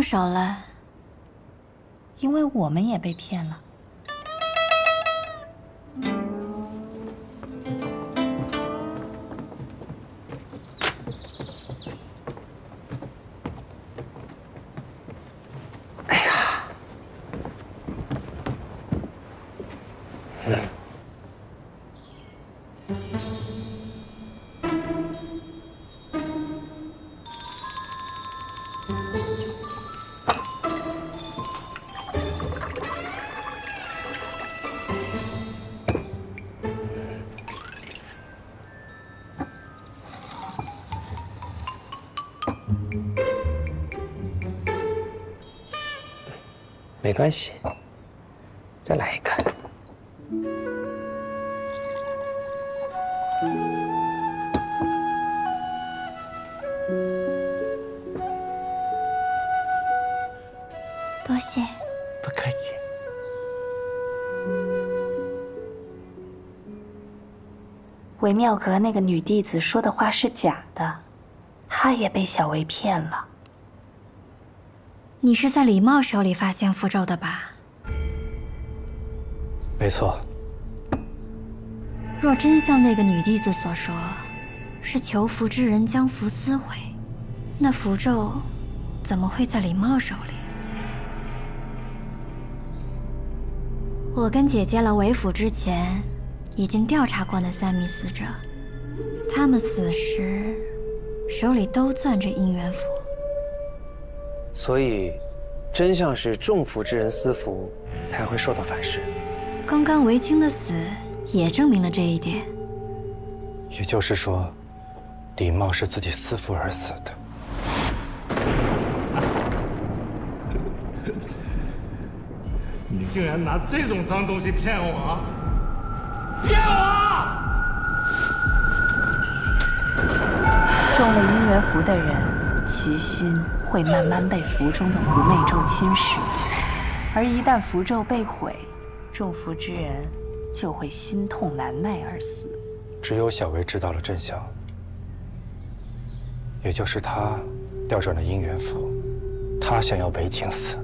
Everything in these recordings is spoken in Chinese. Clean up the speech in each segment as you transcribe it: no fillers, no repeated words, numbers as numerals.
手了，因为我们也被骗了。哎呀，没关系，再来一个。多谢。不客气。韦妙阁那个女弟子说的话是假的，她也被小维骗了。你是在李茂手里发现符咒的吧？没错。若真像那个女弟子所说，是求符之人将符撕毁，那符咒怎么会在李茂手里？我跟姐接了韦府之前，已经调查过那3名死者，他们死时手里都攥着姻缘符。所以，真相是中符之人私符才会受到反噬。刚刚韦青的死也证明了这一点。也就是说，李茂是自己私符而死的。你竟然拿这种脏东西骗我！骗我！中了姻缘符的人，其心会慢慢被符中的狐媚咒侵蚀，而一旦符咒被毁，中符之人就会心痛难耐而死。只有小维知道了真相，也就是他调转了姻缘符，他想要韦青死。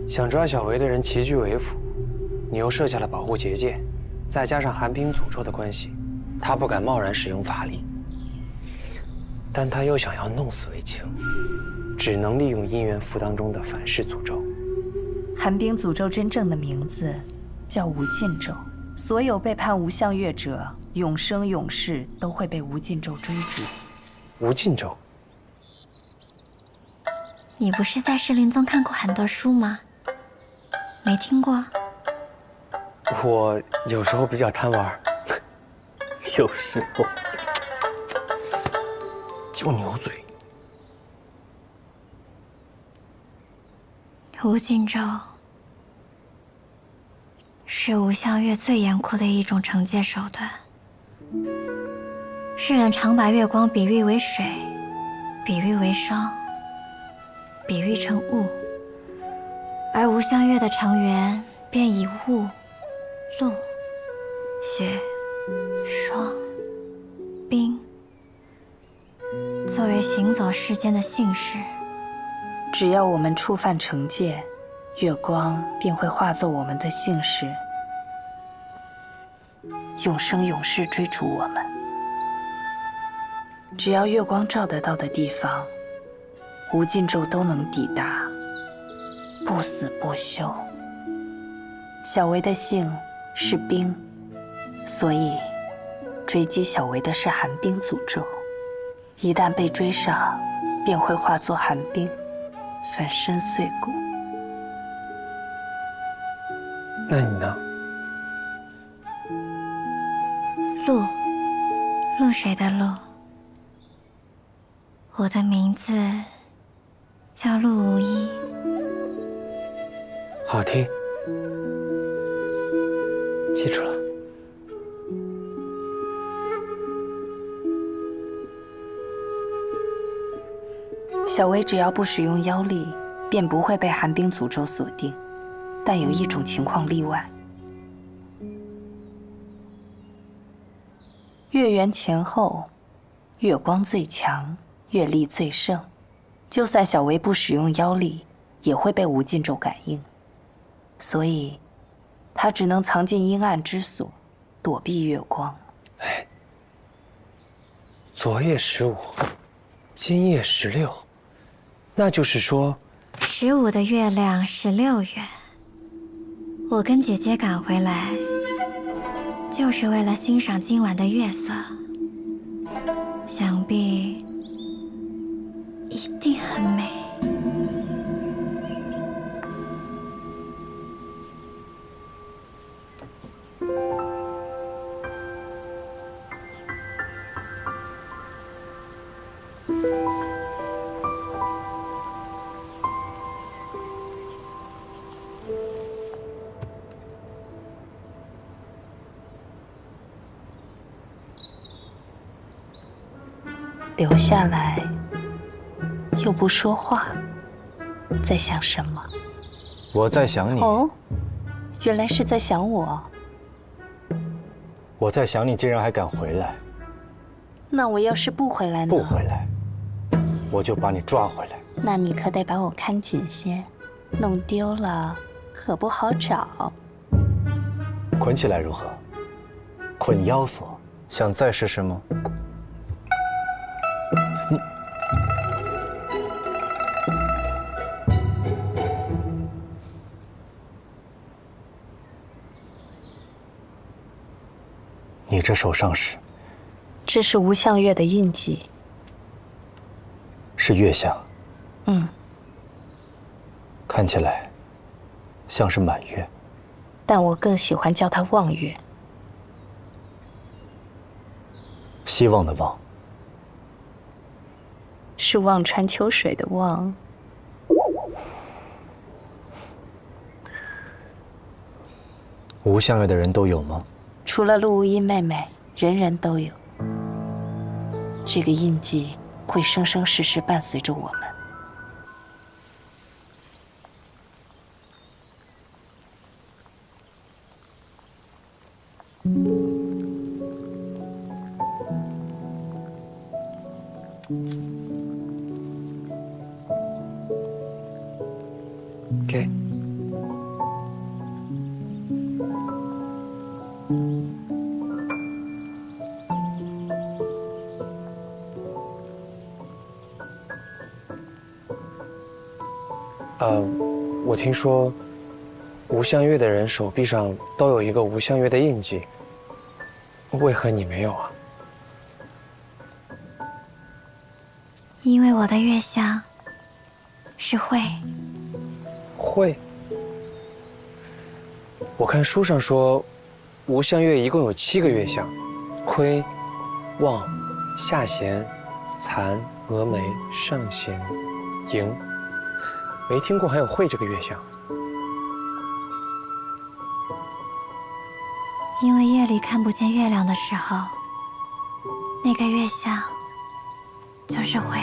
想抓小维的人齐聚韦府，你又设下了保护结界，再加上寒冰诅咒的关系，他不敢贸然使用法力。但他又想要弄死韦青，只能利用姻缘符当中的反噬诅咒。寒冰诅咒真正的名字叫无尽咒，所有被判无相月者，永生永世都会被无尽咒追逐。无尽咒？你不是在士林宗看过很多书吗？没听过？我有时候比较贪玩，有时候就牛嘴。无尽咒是无相月最严酷的一种惩戒手段。世人常把月光比喻为水，比喻为霜，比喻成雾，而无相月的成员便以雾、露、雪、霜、冰作为行走世间的信使。只要我们触犯惩戒，月光便会化作我们的信使，永生永世追逐我们。只要月光照得到的地方，无尽咒都能抵达，不死不休。小维的姓是冰，所以追击小维的是寒冰诅咒。一旦被追上，便会化作寒冰，粉身碎骨。那你呢？露，露水的露。我的名字叫陆无一。好听，记住了。小维只要不使用妖力，便不会被寒冰诅咒锁定。但有一种情况例外：月圆前后，月光最强，月力最盛，就算小维不使用妖力，也会被无尽咒感应，所以，他只能藏进阴暗之所，躲避月光。哎，昨夜15，今夜16，那就是说，15的月亮16圆。我跟姐姐赶回来，就是为了欣赏今晚的月色。想必一定很美。留下来，又不说话，在想什么？我在想你。哦，原来是在想我。我在想你，竟然还敢回来。那我要是不回来呢？不回来，我就把你抓回来。那你可得把我看紧些，弄丢了可不好找。捆起来如何？捆妖索，想再试试吗？你这手上是？这是无相月的印记。是月相。嗯。看起来像是满月，但我更喜欢叫它望月。希望的望。是望穿秋水的望。无相月的人都有吗？除了陆无依妹妹，人人都有。这个印记会生生世世伴随着我们。给。我听说无相月的人手臂上都有一个无相月的印记，为何你没有啊？因为我的月相是慧。慧？我看书上说，无相月一共有7个月相：亏、望、下弦、残、峨眉、上弦、迎。没听过还有慧这个月相。因为夜里看不见月亮的时候，那个月相就是慧，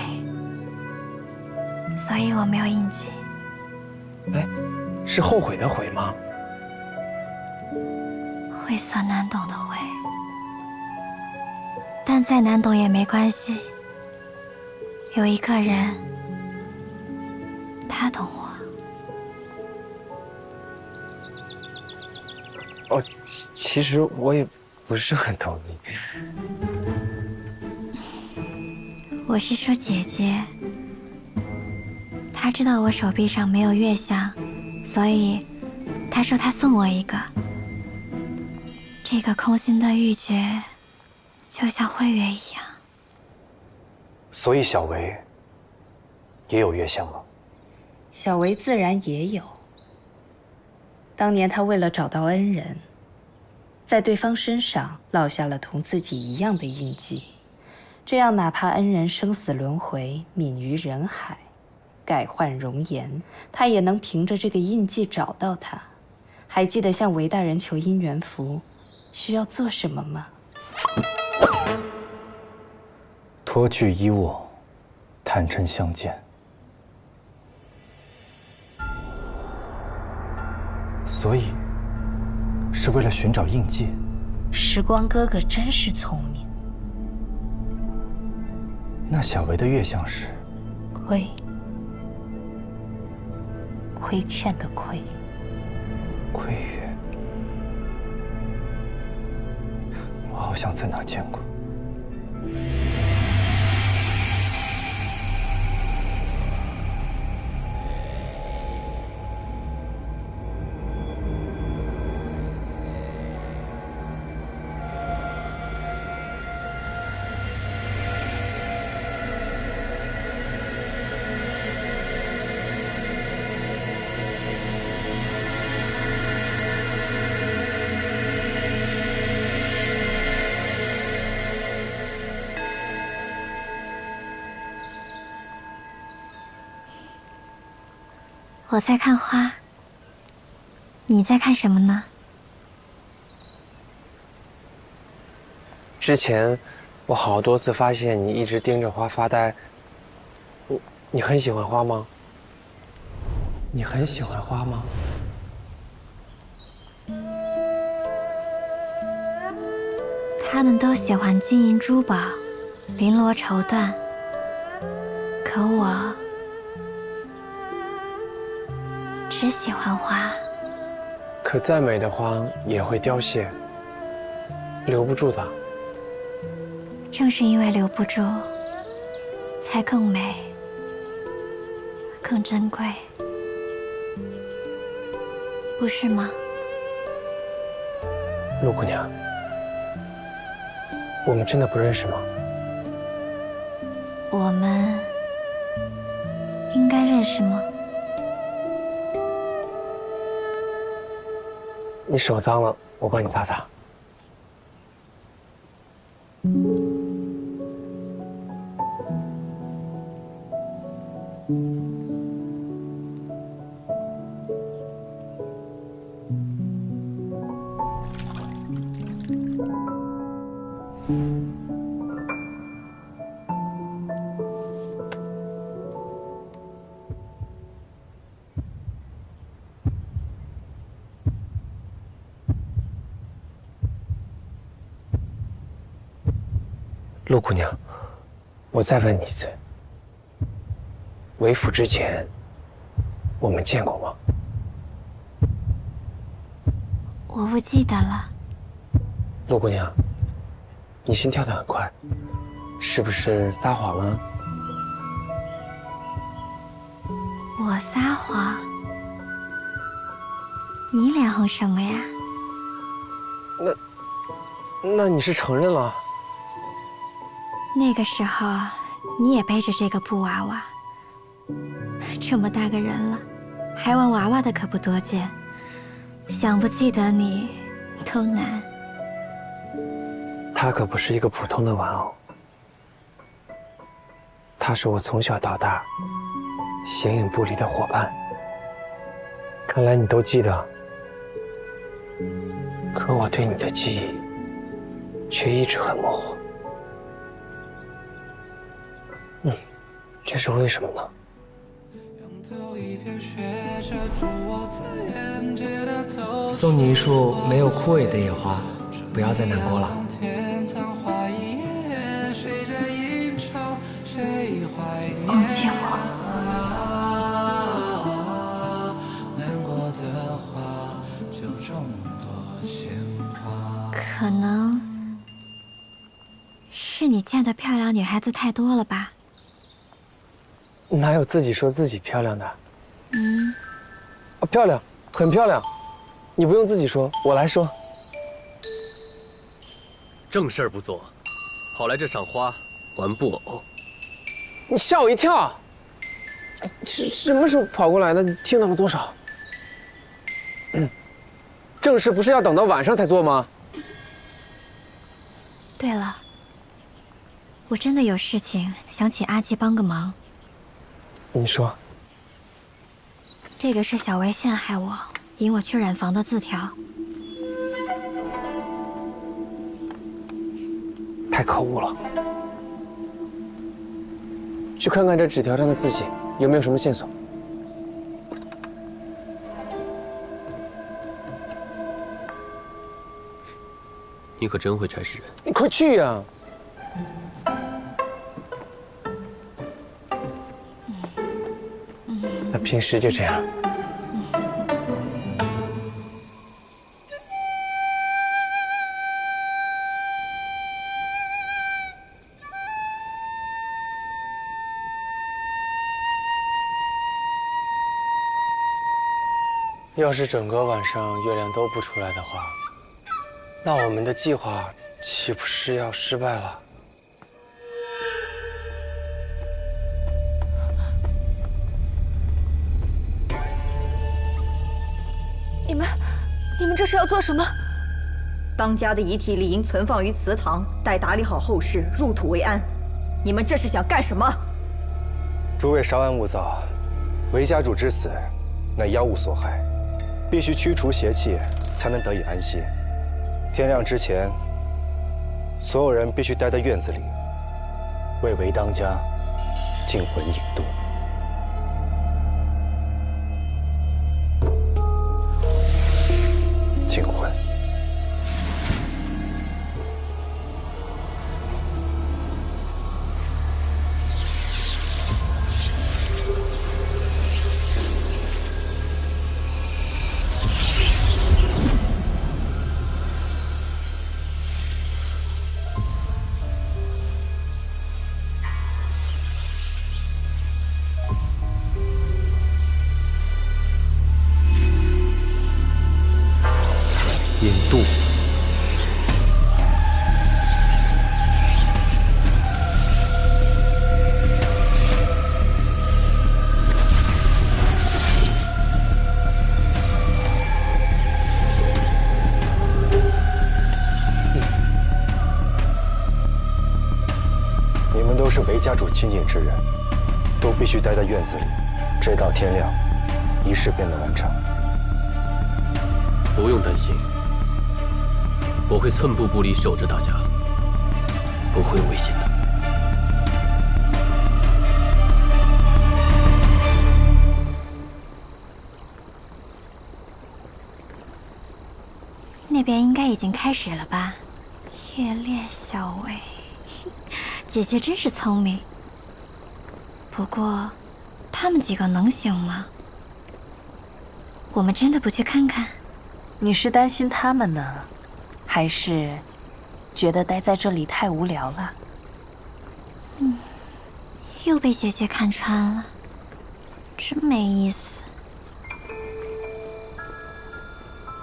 所以我没有印记。哎，是后悔的悔吗？晦涩难懂的晦，但再难懂也没关系。有一个人，他懂我。哦，其实我也不是很懂你。我是说姐姐，她知道我手臂上没有月相，所以她说她送我一个。这个空心的玉珏，就像慧月一样。所以小维也有月相吗？小维自然也有。当年他为了找到恩人，在对方身上烙下了同自己一样的印记，这样哪怕恩人生死轮回，泯于人海，改换容颜，他也能凭着这个印记找到他。还记得向韦大人求姻缘符需要做什么吗？脱去衣卧，坦诚相见。所以，是为了寻找印记。时光哥哥真是聪明。那小维的月相是？亏、亏欠的亏。窥月，我好像在哪见过。我在看花，你在看什么呢？之前我好多次发现你一直盯着花发呆。你很喜欢花吗？你很喜欢花吗？他们都喜欢金银珠宝、绫罗绸缎，可我只喜欢花。可再美的花也会凋谢，留不住的。正是因为留不住，才更美、更珍贵，不是吗？陆姑娘，我们真的不认识吗？我们应该认识吗？你手脏了，我帮你擦擦。陆姑娘，我再问你一次，为府之前，我们见过吗？我不记得了。陆姑娘，你心跳得很快，是不是撒谎了？我撒谎？你脸红什么呀？那你是承认了？那个时候，你也背着这个布娃娃，这么大个人了，还玩娃娃的可不多见，想不记得你都难。他可不是一个普通的玩偶，他是我从小到大形影不离的伙伴。看来你都记得，可我对你的记忆却一直很模糊。这是为什么呢？送你一束没有枯萎的野花，不要再难过了。忘记我。可能是你见的漂亮女孩子太多了吧？哪有自己说自己漂亮的？漂亮，很漂亮。你不用自己说，我来说。正事儿不做，跑来这赏花玩布偶。你吓我一跳！什么时候跑过来的？你听到了多少？正事不是要等到晚上才做吗？对了，我真的有事情想请阿基帮个忙。你说。这个是小薇陷害我，引我去染房的字条。太可恶了！去看看这纸条上的字迹，有没有什么线索？你可真会差事人！你快去呀！他平时就这样，要是整个晚上月亮都不出来的话，那我们的计划岂不是要失败了？你们这是要做什么？当家的遗体理应存放于祠堂，待打理好后事，入土为安。你们这是想干什么？诸位稍安勿躁，韦家主之死，乃妖物所害，必须驱除邪气，才能得以安息。天亮之前，所有人必须待在院子里，为韦当家净魂引渡。净魂。引渡。你们都是韦家主亲近之人，都必须待在院子里，直到天亮，仪式便能完成。不用担心，我会寸步不离守着大家，不会有危险的。那边应该已经开始了吧？夜猎小薇，姐姐真是聪明。不过，他们几个能行吗？我们真的不去看看？你是担心他们呢，还是觉得待在这里太无聊了？又被姐姐看穿了，真没意思。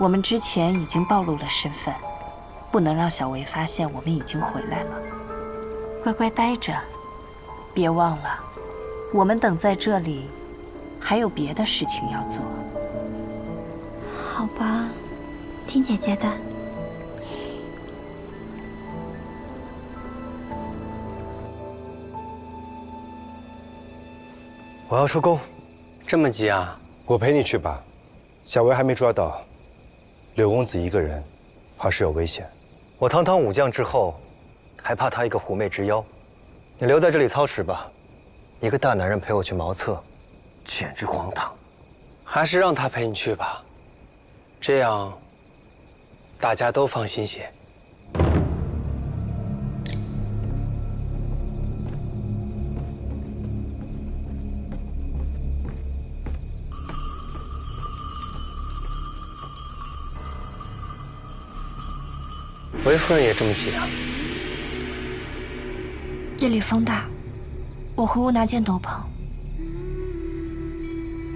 我们之前已经暴露了身份，不能让小薇发现我们已经回来了。乖乖待着，别忘了，我们等在这里，还有别的事情要做。好吧，听姐姐的。我要出宫，这么急啊？我陪你去吧，小薇还没抓到，柳公子一个人，怕是有危险。我堂堂武将之后，还怕他一个狐媚之妖？你留在这里操持吧，一个大男人陪我去茅厕，简直荒唐。还是让他陪你去吧，这样大家都放心些。韦夫人也这么急啊？夜里风大，我回屋拿件斗篷。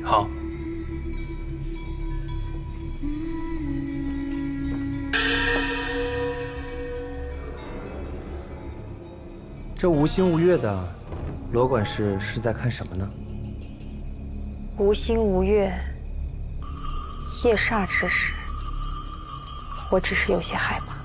好。这无星无月的，罗管事是在看什么呢？无星无月，夜煞之时，我只是有些害怕。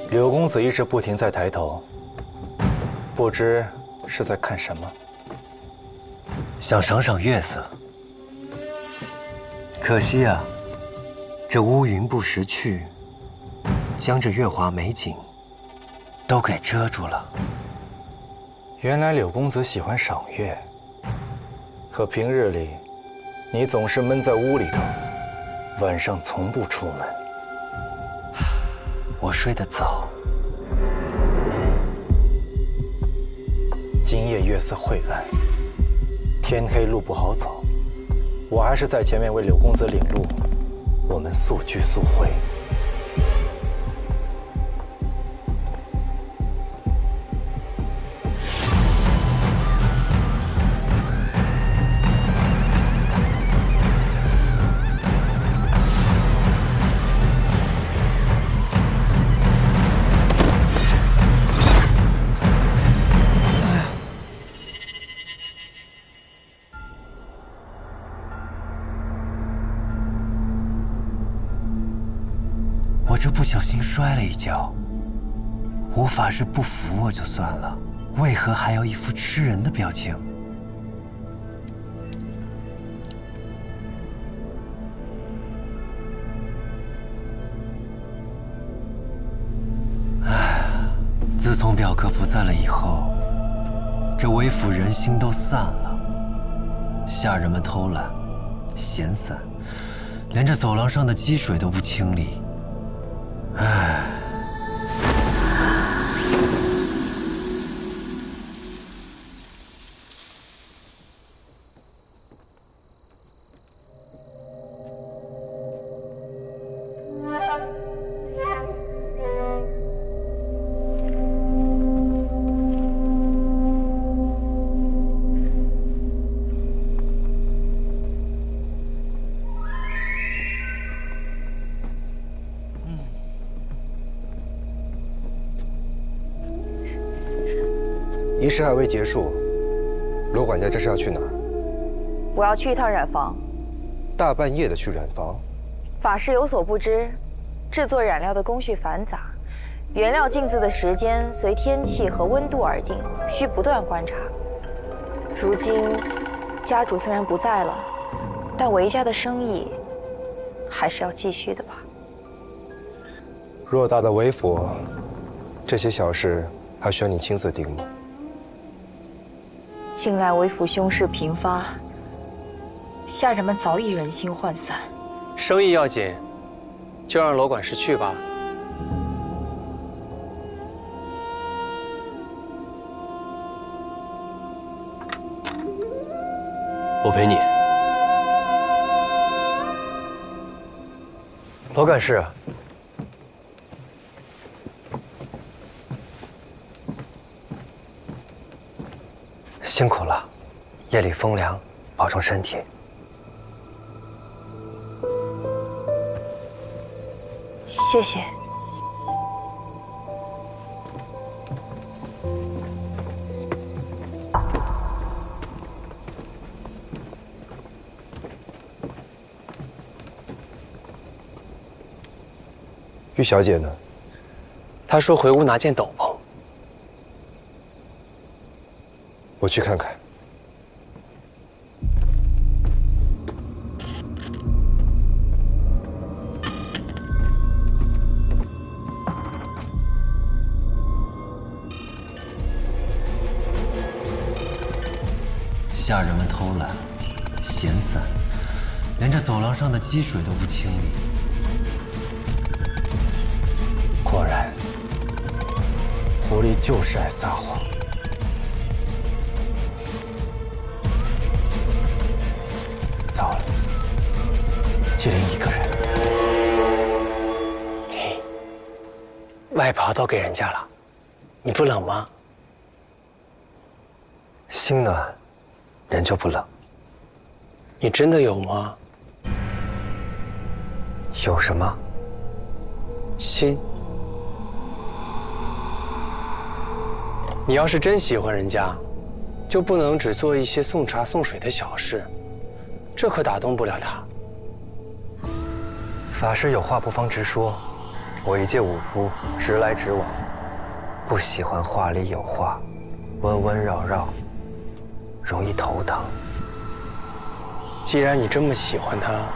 柳公子一直不停在抬头，不知是在看什么。想赏赏月色，可惜啊，这乌云不识去，将这月华美景都给遮住了。原来柳公子喜欢赏月，可平日里，你总是闷在屋里头，晚上从不出门。我睡得早。月色晦暗，天黑路不好走，我还是在前面为柳公子领路，我们速聚速回。我这不小心摔了一跤，吴法师不服我就算了，为何还要一副吃人的表情？唉，自从表哥不在了以后，这韦府人心都散了，下人们偷懒、闲散，连这走廊上的积水都不清理。唉，仪式还未结束，罗管家这是要去哪儿？我要去一趟染坊。大半夜的去染坊？法师有所不知，制作染料的工序繁杂，原料浸渍的时间随天气和温度而定，需不断观察。如今家主虽然不在了，但韦家的生意还是要继续的吧。偌大的韦府，这些小事还需要你亲自盯吗？近来韦府凶事频发，下人们早已人心涣散。生意要紧，就让罗管事去吧。我陪你。罗干事，辛苦了，夜里风凉，保重身体。谢谢。玉小姐呢？她说回屋拿件斗篷。我去看看。下人们偷懒、闲散，连这走廊上的积水都不清理。果然，狐狸就是爱撒谎。糟了，纪灵一个人。嘿，外袍都给人家了，你不冷吗？心暖，人就不冷。你真的有吗？有什么？心。你要是真喜欢人家，就不能只做一些送茶送水的小事，这可打动不了他。法师有话不妨直说，我一介武夫，直来直往，不喜欢话里有话，温温绕绕，容易头疼。既然你这么喜欢他，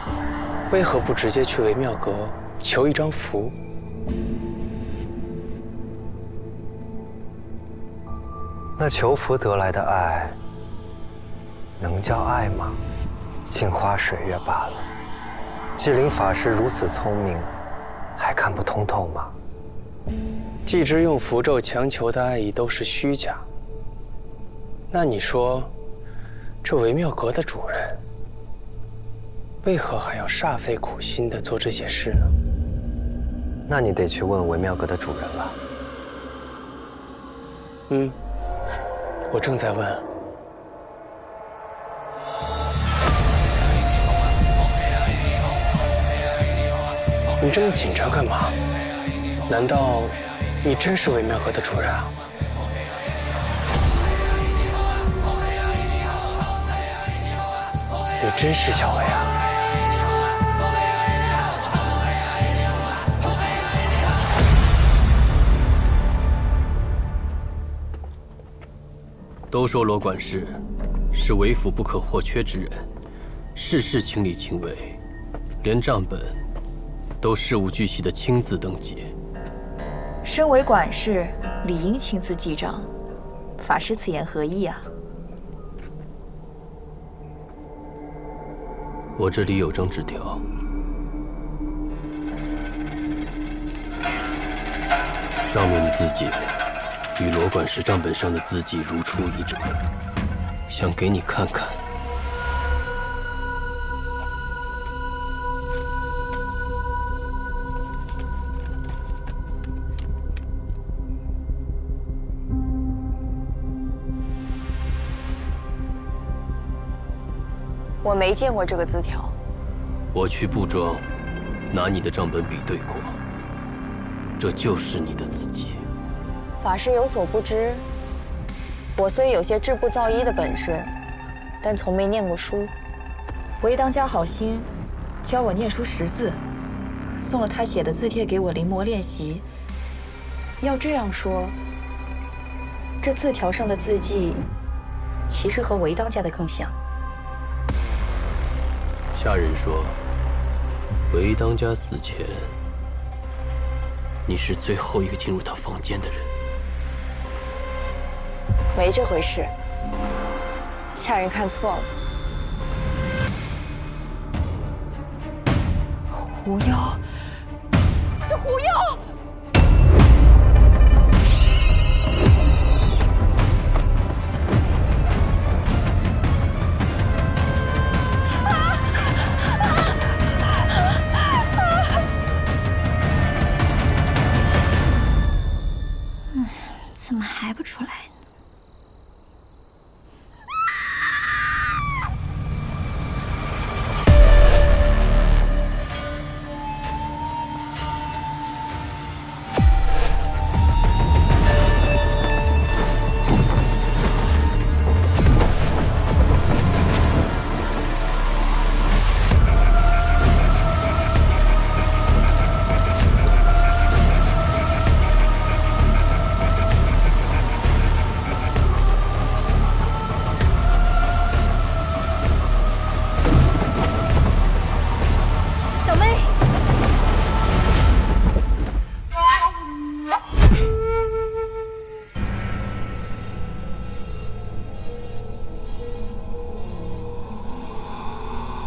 为何不直接去为妙阁求一张符？那求福得来的爱，能叫爱吗？镜花水月罢了。纪灵法师如此聪明，还看不通透吗？既知用符咒强求的爱意都是虚假，那你说，这维妙阁的主人，为何还要煞费苦心地做这些事呢？那你得去问维妙阁的主人了。我正在问。你这么紧张干嘛？难道你真是维妙阁的主人啊？你真是小维啊？都说罗管事是为府不可或缺之人，事事亲力亲为，连账本都事无巨细的亲自登记。身为管事，理应亲自记账。法师此言何意啊？我这里有张纸条，上面的字迹与罗管事账本上的字迹如出一辙，想给你看看。我没见过这个字条。我去布庄，拿你的账本比对过，这就是你的字迹。法师有所不知，我虽有些制布造衣的本事，但从没念过书。韦当家好心教我念书识字，送了他写的字帖给我临摹练习。要这样说，这字条上的字迹其实和韦当家的更像。下人说，韦当家死前，你是最后一个进入他房间的人。没这回事，下人看错了。狐妖，是狐妖！怎么还不出来呢？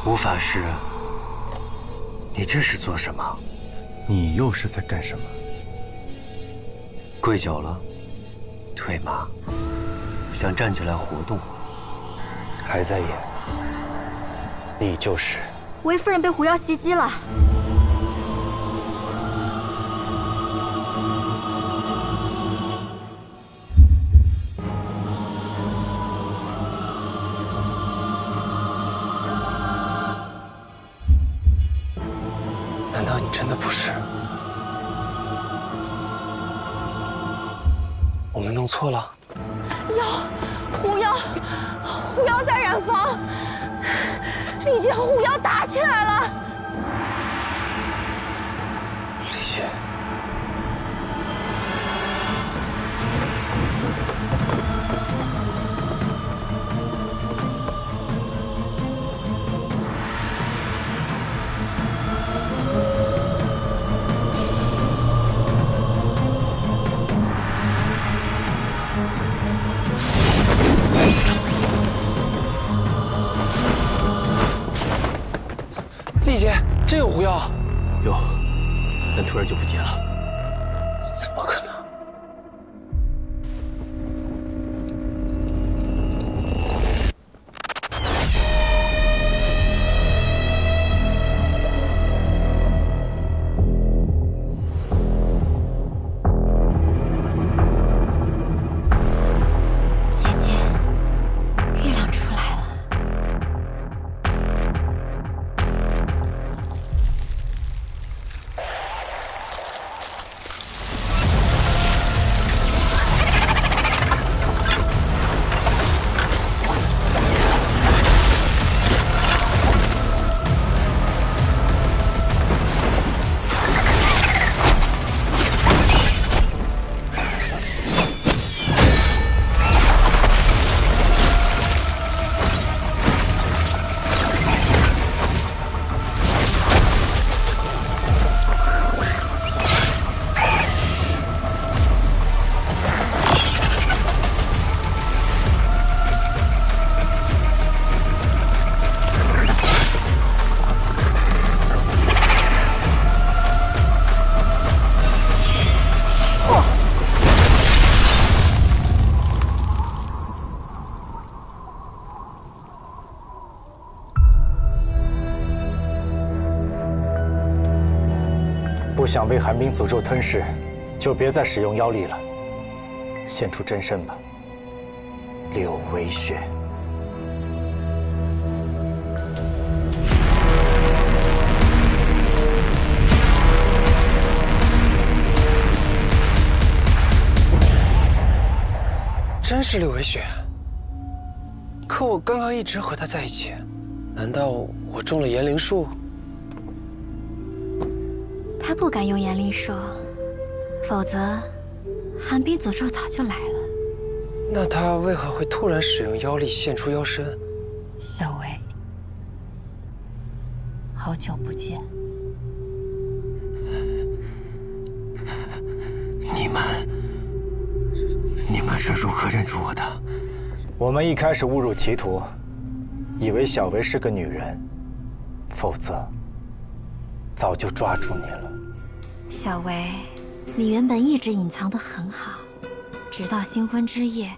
吴法师，你这是做什么？你又是在干什么？跪久了，腿麻，想站起来活动。还在演，你就是。韦夫人被狐妖袭击了。难道你真的不是？我们弄错了？狐妖在染坊，丽姐和狐妖打起来了。丽姐，丽姐，真有狐妖？有，但突然就不见了。怎么可能？想被寒冰诅咒吞噬，就别再使用妖力了，现出真身吧，柳微雪。真是柳微雪。可我刚刚一直和他在一起，难道我中了炎灵术？他不敢用炎灵术，否则寒冰诅咒早就来了。那他为何会突然使用妖力现出妖身？小薇，好久不见。你们是如何认出我的？我们一开始误入歧途，以为小薇是个女人，否则早就抓住你了。小薇，你原本一直隐藏得很好，直到新婚之夜，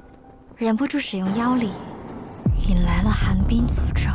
忍不住使用妖力，引来了寒冰诅咒。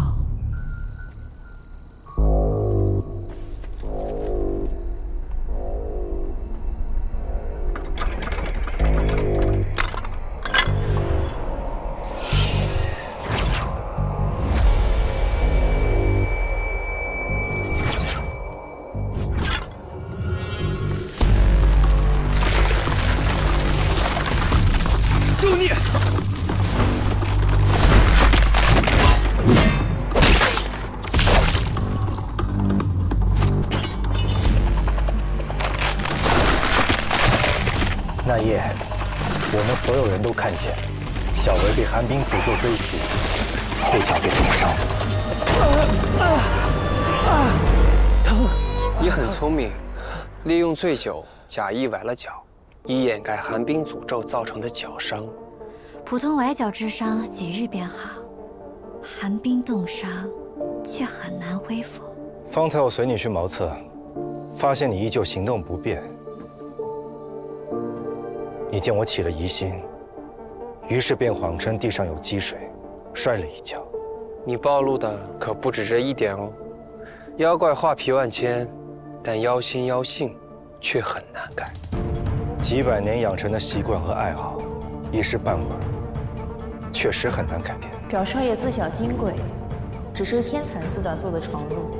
那夜，我们所有人都看见小薇被寒冰诅咒追袭，后脚被冻伤。疼！你很聪明，利用醉酒假意崴了脚，以掩盖寒冰诅咒造成的脚伤。普通崴脚之伤几日便好，寒冰冻伤却很难恢复。方才我随你去茅厕，发现你依旧行动不便。你见我起了疑心，于是便谎称地上有积水，摔了一跤。你暴露的可不止这一点哦。妖怪画皮万千，但妖心妖性却很难改。几百年养成的习惯和爱好，一时半会儿确实很难改变。表少爷自小金贵，只是天蚕四段做的闯入。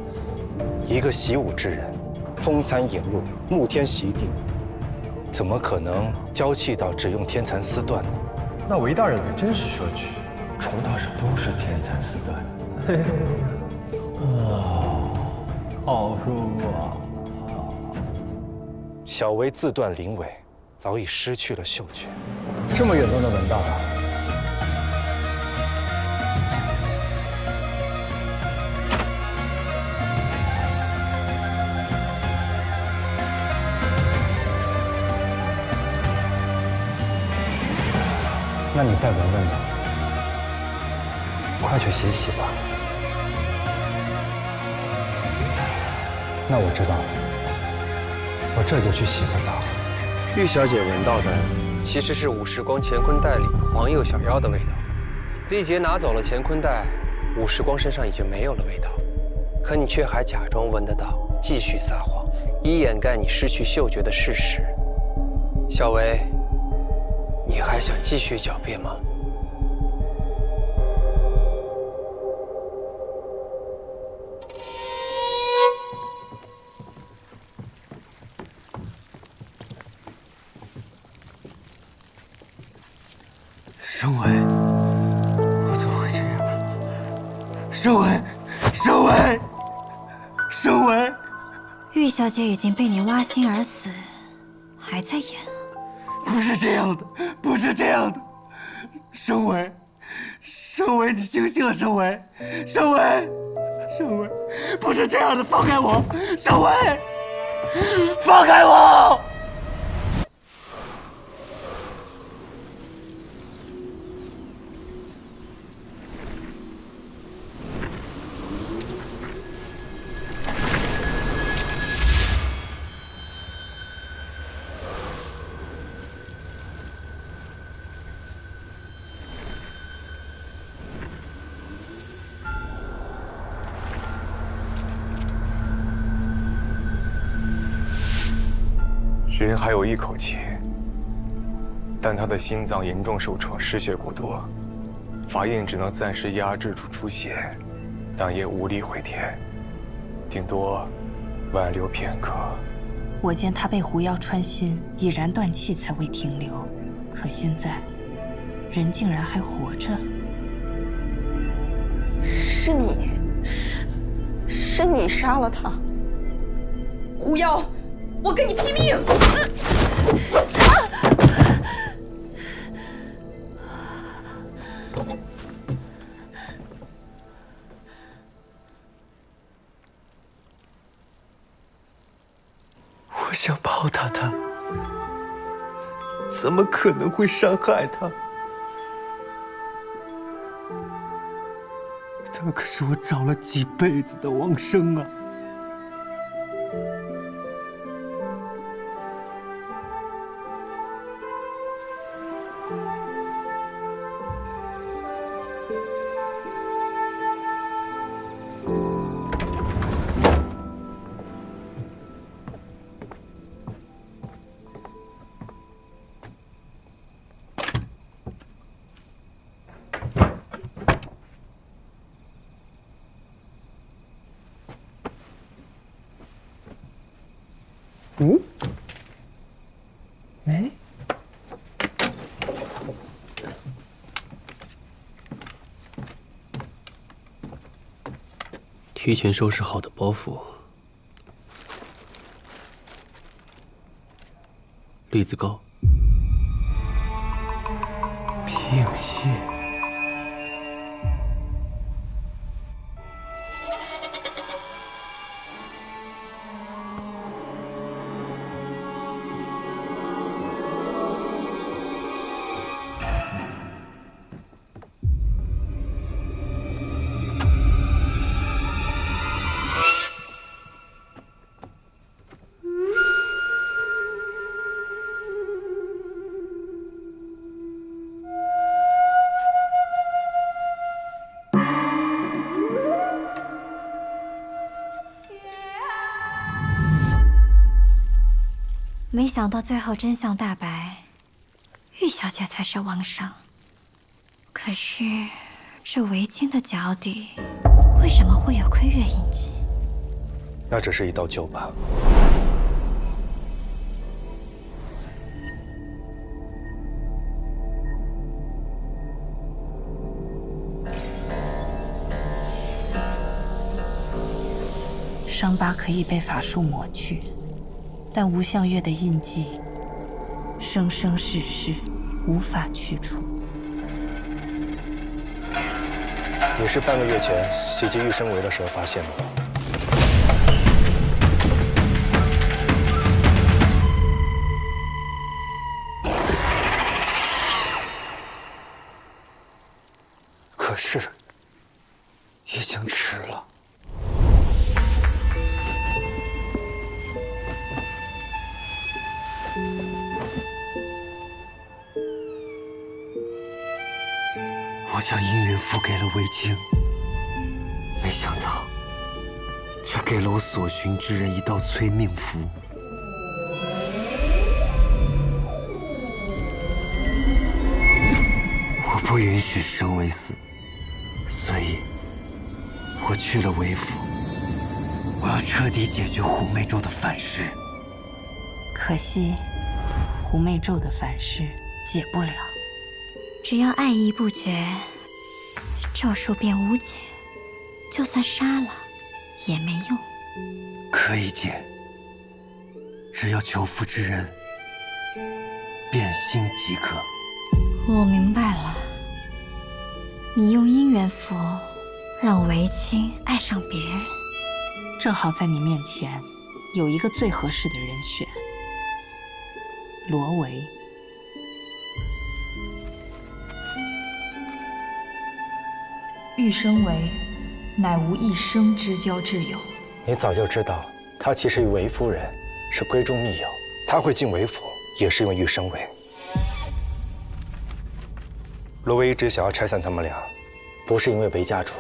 一个习武之人，风餐引路，沐天席地，怎么可能娇气到只用天蚕丝缎呢？那韦大人可真是奢侈，床榻上都是天蚕丝缎。嘿嘿嘿，好舒服啊！小薇自断灵尾，早已失去了嗅觉。这么远都能闻到啊！那你再闻闻吧，快去洗洗吧。那我知道了，我这就去洗个澡。玉小姐闻到的其实是武时光乾坤袋里黄釉小妖的味道。丽杰拿走了乾坤袋，武时光身上已经没有了味道，可你却还假装闻得到，继续撒谎，以掩盖你失去嗅觉的事实。小薇，你还想继续狡辩吗？盛伟，我怎么会这样？盛伟，盛伟，盛伟！玉小姐已经被你挖心而死，还在演？不是这样的，不是这样的，盛伟，盛伟，你醒醒啊，盛伟，盛伟，盛伟，不是这样的，放开我，盛伟，放开我！人还有一口气，但他的心脏严重受创，失血过多，法医只能暂时压制住出血，但也无力回天，顶多挽留片刻。我见他被狐妖穿心，已然断气，才未停留。可现在，人竟然还活着。是你杀了他，狐妖！我跟你拼命！我想报答他，怎么可能会伤害他？他可是我找了几辈子的王生啊！哎，提前收拾好的包袱，栗子膏、平息。没想到最后真相大白，玉小姐才是王生。可是这围巾的脚底为什么会有窥月印记？那只是一道旧疤。伤疤可以被法术抹去，但吴相月的印记，生生世世无法去除。你是半个月前袭击玉生围的时候发现的吗？可是，已经迟了。我将姻缘符给了魏青，没想到，却给了我所寻之人一道催命符。我不允许生为死，所以，我去了韦府。我要彻底解决狐媚咒的反噬。可惜，狐媚咒的反噬解不了。只要爱意不绝，咒术便无解。就算杀了，也没用。可以解，只要求福之人变心即可。我明白了，你用姻缘符让韦青爱上别人，正好在你面前有一个最合适的人选——罗维。玉生为，乃无一生之交挚友。你早就知道，他其实与韦夫人是闺中密友，他会进韦府，也是因为玉生为。罗维一直想要拆散他们俩，不是因为韦家主，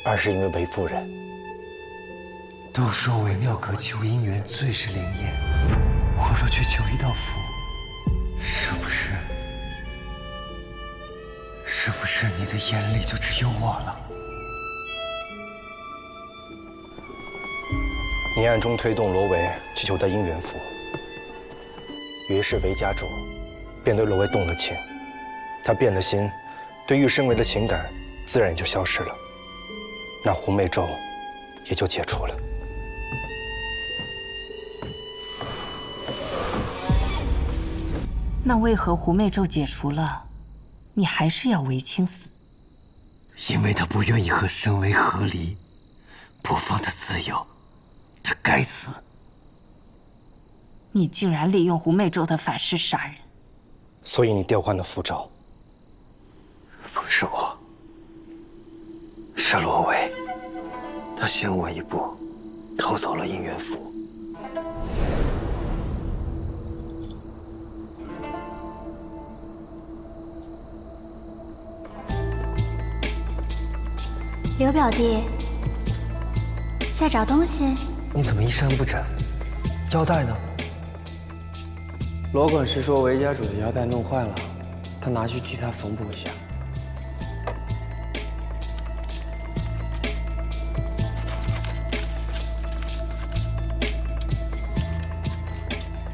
而是因为韦夫人。都说韦妙阁求姻缘最是灵验，我若去求一道符，是不是你的眼里就只有我了？你暗中推动罗维去求得姻缘符，于是韦家主便对罗维动了情，他变了心，对玉生为的情感自然也就消失了，那狐媚咒也就解除了。那为何狐媚咒解除了，你还是要韦青死？因为他不愿意和申维和离，不放他自由，他该死。你竟然利用狐媚咒的反噬杀人，所以你调换了符咒。不是我，是罗维，他先我一步，偷走了姻缘符。刘表弟，在找东西？你怎么衣衫不整？腰带呢？罗管事说韦家主的腰带弄坏了，他拿去替他缝补一下。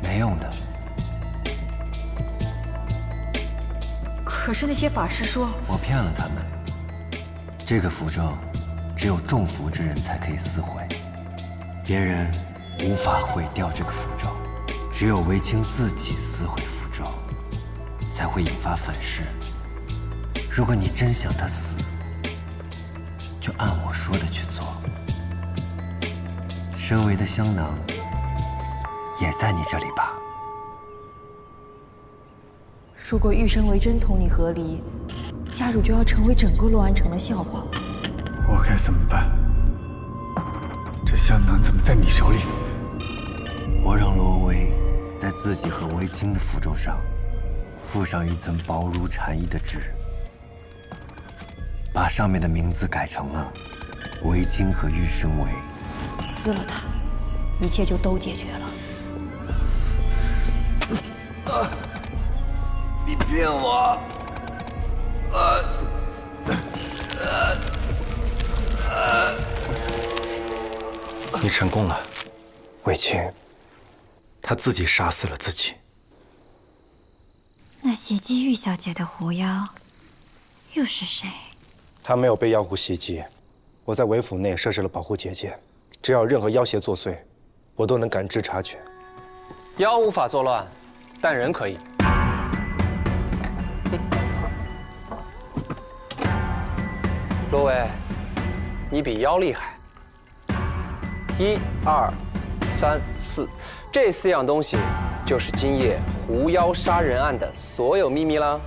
没用的。可是那些法师说，我骗了他们。这个符咒，只有中符之人才可以撕毁，别人无法毁掉这个符咒。只有韦青自己撕毁符咒，才会引发粉饰。如果你真想他死，就按我说的去做。申维的香囊也在你这里吧？如果玉生为真同你和离，家主就要成为整个洛安城的笑话。我该怎么办？这香囊怎么在你手里？我让罗维在自己和韦青的符咒上附上一层薄如蝉翼的纸，把上面的名字改成了韦青和玉生维。撕了它，一切就都解决了。你骗我！你成功了，韦青。他自己杀死了自己。那袭击玉小姐的狐妖又是谁？他没有被妖狐袭击，我在韦府内设置了保护结界，只要有任何妖邪作祟，我都能感知察觉。妖无法作乱，但人可以。罗维，你比妖厉害。1、2、3、4，这4样东西就是今夜狐妖杀人案的所有秘密啦。